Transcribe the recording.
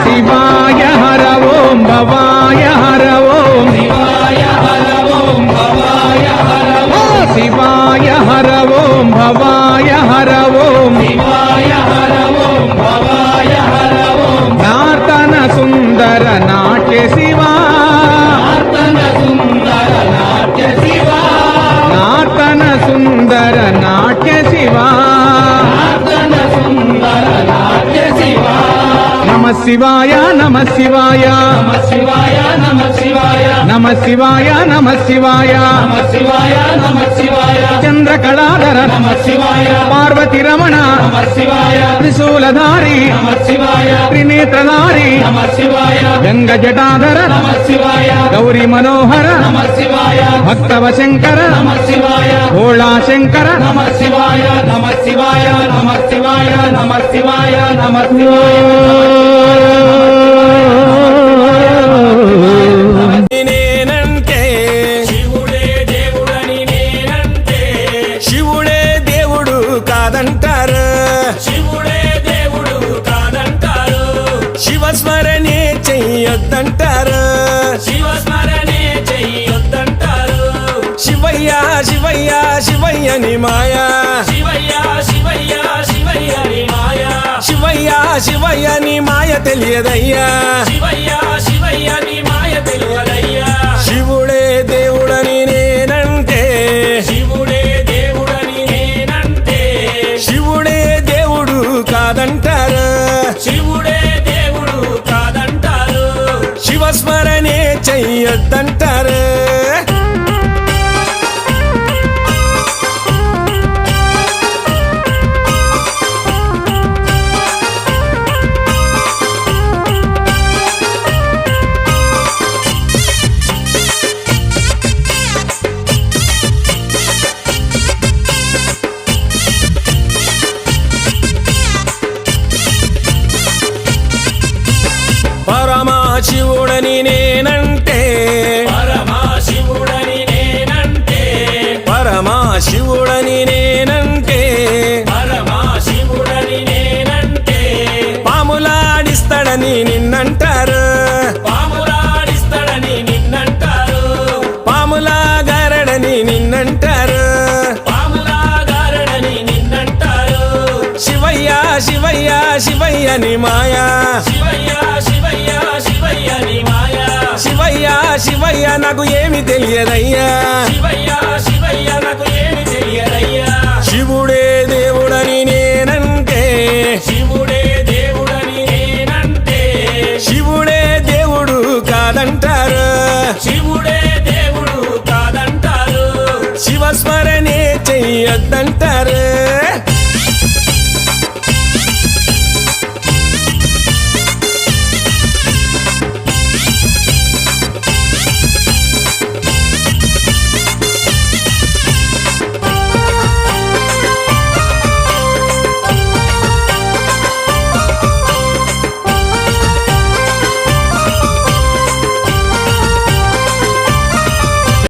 శివాయ హర ఓం భవాయ హర ఓం శివాయ హర ఓం భవాయ హర ఓం శివాయ హర ఓం భవాయ హర ఓం శివాయ హర ఓం భవాయ హర ఓం నార్తన సుందర నాట్య శివా నార్తన సుందర నాట్య శివా నార్తన సుందర నాట్య శివా నార్తన సుందర నాట్య శివా నమ శివాయ నమ శివాయ నమ శివాయ నమ శివాయ నమ శివాయ నమ శివాయ నమ శివాయ నమ శివాయ చంద్రకళాధర నమ శివాయ పార్వతి రమణ నమ శివాయ త్రిశూలధారి నమ శివాయ త్రినేత్రధారి నమ శివాయ గంగ జటాధర నమ శివాయ గౌరీ మనోహర నమ శివాయ భక్తవ శంకర నమ శివాయ భోళా శంకర నమ శివాయ నమ శివాయ నమ శివాయ నమ శివాయ నమ శివాయ నేనంటే శివుడే దేవుడని నేనంటే శివుడే దేవుడు కాదంటారు శివుడే దేవుడు కాదంటారు శివస్మరణే చెయ్యొద్దంటారు శివస్మరణే చెయ్యొద్దంటారు శివయ్య శివయ్య శివయ్యని మాయా శివయ్య శివయ్య శివయ్యని మాయా శివయ్య శివయ్యని మాయ తెలియదయ్యా శివయ్య శివయ్యని మాయ తెలియదయ్యా శివుడే దేవుడని నేనంటే శివుడే దేవుడని నేనంటే శివుడే దేవుడు కాదంటారు శివుడే దేవుడు కాదంటారు శివస్మరణే చెయ్యొద్దంటారు పరమశివుడని నేనంటే పరమశివుడని నేనంటే పరమశివుడని నేనంటే పరమశివుడని నేనంటే పాములాడిస్తాడని నిన్నంటారు పాములాడిస్తాడని నిన్నంటారు పాములాగారడని నిన్నంటారు పాములాగారడని నిన్నంటారు శివయ్య శివయ్య శివయ్యని మాయా శివయ్య శివయ్య శివయ్యని మాయా శివయ్య శివయ్య నాకు ఏమి తెలియదయ్యా శివయ్య శివయ్య నాకు ఏమి తెలియదయ్యా శివుడే దేవుడని నేనంటే శివుడే దేవుడని నేనంటే శివుడే దేవుడు కాదంటారు శివుడే దేవుడు కాదంటారు శివస్మరణే చెయ్యొద్దంటారు